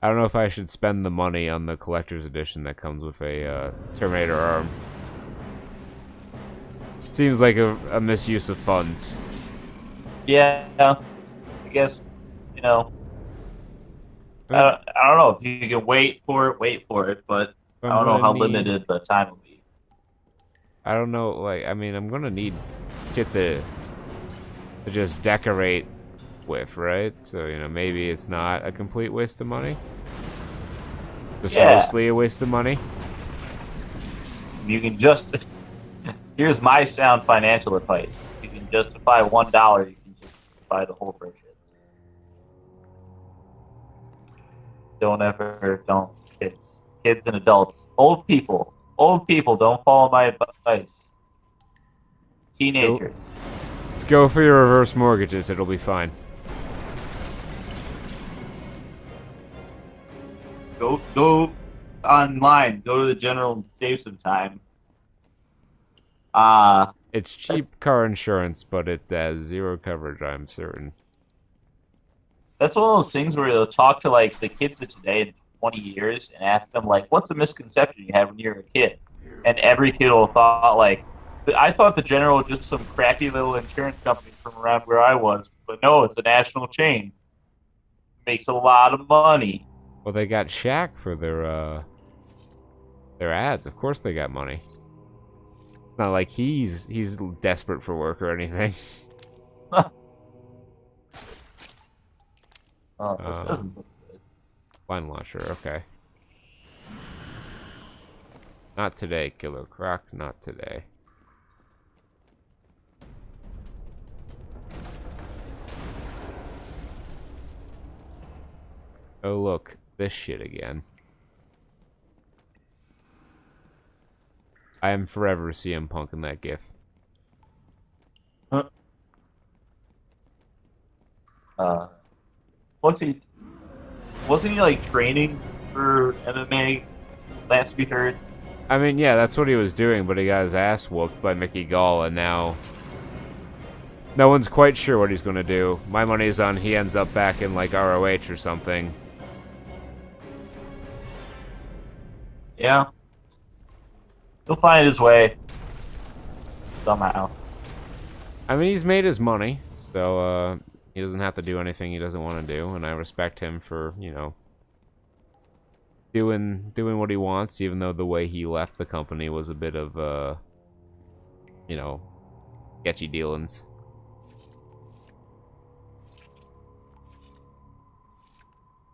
I don't know if I should spend the money on the collector's edition that comes with a Terminator arm. Seems like a misuse of funds. Yeah, I guess, you know, I mean, I don't know if you can wait for it, but if I I'm don't know gonna how need, limited the time will be. I don't know, like, I mean, I'm gonna need shit to just decorate with, right? So, you know, maybe it's not a complete waste of money. Just Yeah, mostly a waste of money. you can just, here's my sound financial advice. You can justify $1, you can justify the whole purchase. Don't, kids, kids and adults, old people, don't follow my advice. Go, Teenagers, let's go for your reverse mortgages. It'll be fine. go online, go to the general and save some time. Uh, It's that's cheap car insurance, but it has zero coverage, I'm certain. that's one of those things where you'll talk to like the kids of today in 20 years and ask them like, what's a misconception you had when you were a kid? And every kid will thought like, I thought the general was just some crappy little insurance company from around where I was, but no, it's a national chain. Makes a lot of money. Well, they got Shaq for their ads. Of course they got money. It's not like he's desperate for work or anything. Oh, this Uh, doesn't look good. Line launcher, okay. Not today, Killer Croc, not today. Oh look, this shit again. I am forever CM Punk in that gif. Huh. Uh, what's he? Wasn't he like training for MMA? Last we heard. I mean, yeah, that's what he was doing, but he got his ass whooped by Mickey Gall, and now no one's quite sure what he's gonna do. My money's on he ends up back in like ROH or something. Yeah, he'll find his way somehow. I mean, he's made his money, so he doesn't have to do anything he doesn't want to do, and I respect him for, you know, doing what he wants, even though the way he left the company was a bit of you know, sketchy dealings.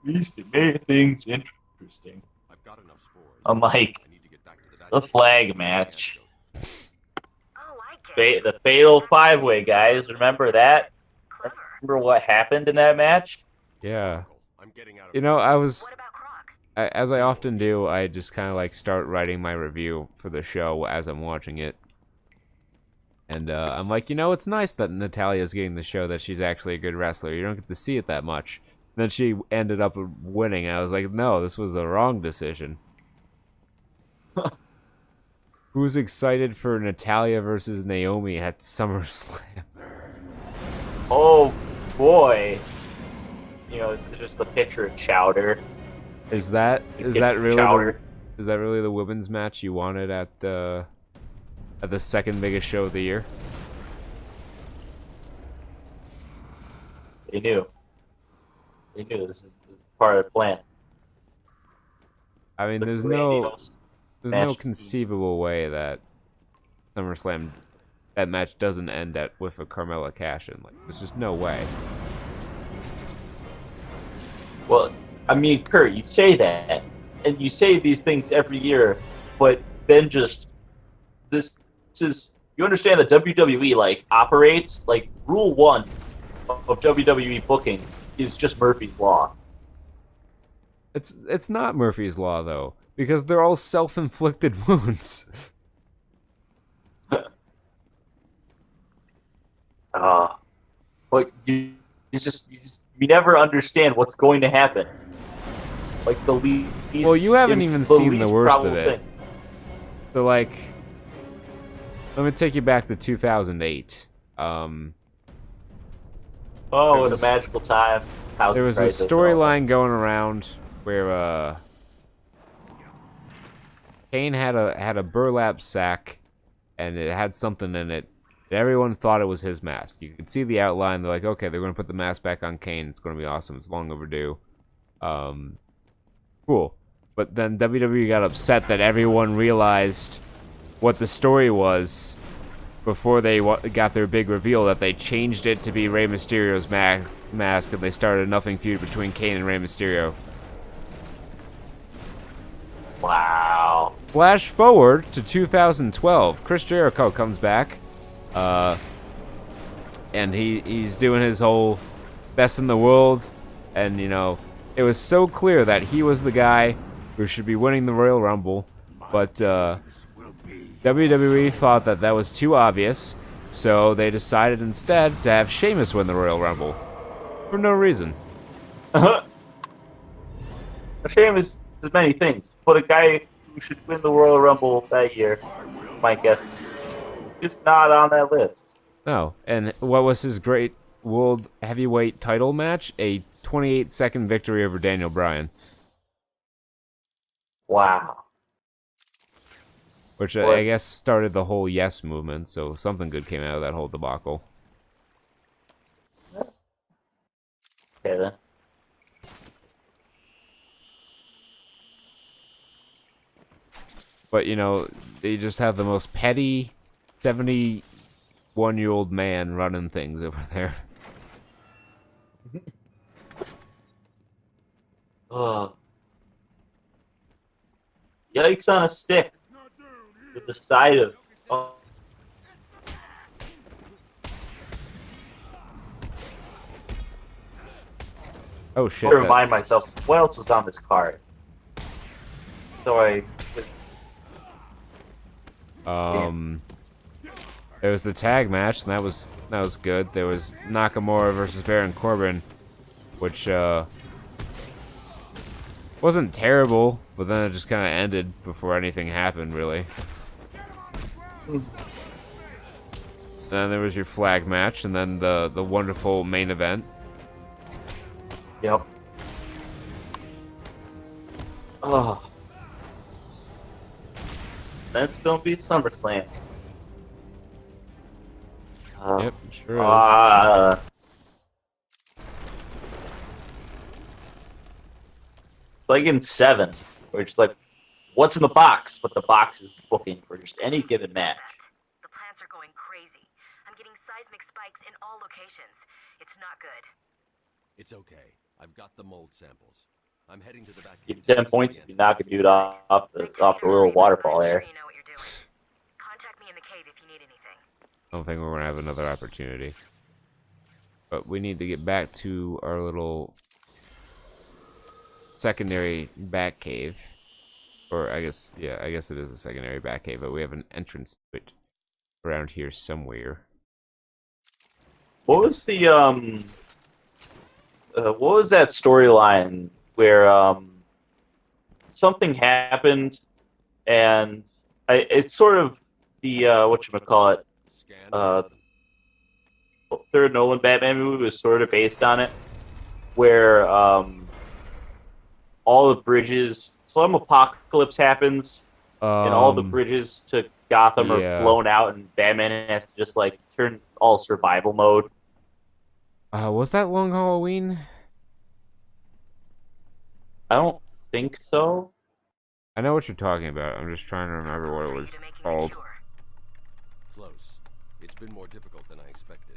At least it made things interesting. I've got enough spores. Unlike I need to get back to the the digester. flag match, Oh, I get it. the fatal five-way, guys. Remember that? Remember what happened in that match? Yeah. I'm getting out of You know, What about Croc? as I often do, I just kind of like start writing my review for the show as I'm watching it. And I'm like, you know, it's nice that Natalia's getting the show that she's actually a good wrestler. You don't get to see it that much. And then she ended up winning. And I was like, no, this was the wrong decision. Who's excited for Natalia versus Naomi at SummerSlam? Oh boy! You know, it's just the picture of Chowder. Is that Chowder? really the women's match you wanted at the second biggest show of the year? They knew. They knew this is part of the plan. I mean, The there's grandiose no match. conceivable way that SummerSlam that match doesn't end with a Carmella cash-in. Like, there's just no way. Well, I mean, Kurt, you say that, and you say these things every year, but then just this is you understand that WWE like operates like rule one of WWE booking is just Murphy's law. It's not Murphy's Law though, because they're all self-inflicted wounds. Uh, but you never understand what's going to happen. Like the least. Well, you haven't even seen the least worst of probable it. thing. So like, let me take you back to 2008. Oh, There what a was- magical time. House There was a crisis, storyline going around where Kane had a burlap sack, and it had something in it. And everyone thought it was his mask. You could see the outline. They're like, okay, they're going to put the mask back on Kane. It's going to be awesome. It's long overdue. Cool. But then WWE got upset that everyone realized what the story was before they got their big reveal, that they changed it to be Rey Mysterio's mask, and they started a nothing feud between Kane and Rey Mysterio. Wow. Flash forward to 2012. Chris Jericho comes back, and he's doing his whole best in the world, and you know, it was so clear that he was the guy who should be winning the Royal Rumble, but WWE thought that was too obvious, so they decided instead to have Sheamus win the Royal Rumble for no reason. Sheamus is many things, but a guy who should win the Royal Rumble that year, my guess, just not on that list. No, and what was his great World Heavyweight title match? A 28-second victory over Daniel Bryan. Wow. Which I guess started the whole Yes movement, so something good came out of that whole debacle. Okay then. But, you know, they just have the most petty 71-year-old man running things over there. Ugh. Yikes on a stick. With the side of... Oh. Oh shit. I remind myself, what else was on this card? So there was the tag match, and that was good. There was Nakamura versus Baron Corbin, which wasn't terrible, but then it just kind of ended before anything happened, really. Then there was your flag match, and then the wonderful main event. Yep. Oh. That's gonna be SummerSlam. Yep, sure is. It's like in 7, where it's like, what's in the box? But the box is booking for just any given match. The plants are going crazy. I'm getting seismic spikes in all locations. It's not good. It's okay. I've got the mold samples. I'm heading to the back. Give 10 points if you knock a dude off the little waterfall there. You know what you're doing. Contact me in the cave if you need anything. I don't think we're gonna have another opportunity. But we need to get back to our little secondary back cave. Or I guess it is a secondary back cave, but we have an entrance to it around here somewhere. What was the what was that storyline where something happened and it's sort of the whatchamacallit, third Nolan Batman movie was sort of based on it, where all the bridges, some apocalypse happens, and all the bridges to Gotham are blown out, and Batman has to just like turn all survival mode. Was that Long Halloween? I don't think so. I know what you're talking about. I'm just trying to remember what it was called. Close. It's been more difficult than I expected.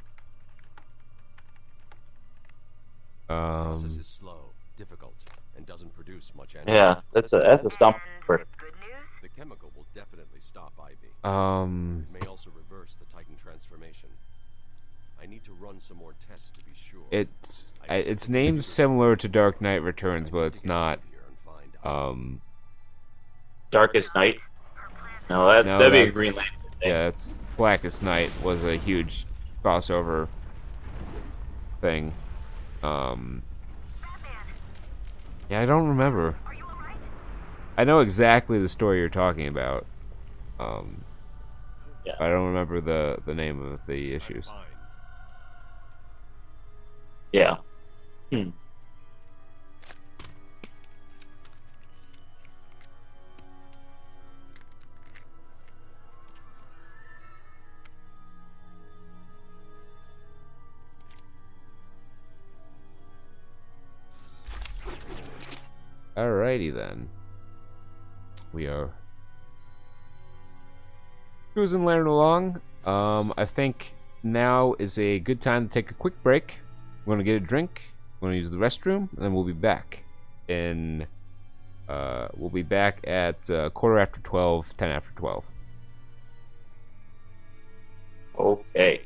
The process is slow, difficult, and doesn't produce much energy. Yeah, that's a stumper. Good news? The chemical will definitely stop Ivy. It may also reverse the Titan transformation. I need to run some more tests to be sure. It's named similar to Dark Knight Returns, but it's not. Darkest Night? No, that'd be a Green Lantern thing. Yeah, it's Blackest Night was a huge crossover thing. Yeah, I don't remember. Are you alright? I know exactly the story you're talking about. Yeah. I don't remember the name of the issues. Yeah. Alrighty then. We are cruising along. I think now is a good time to take a quick break. We're gonna get a drink. We're gonna use the restroom, and then we'll be back. We'll be back at quarter after 12, 10 after 12. Okay.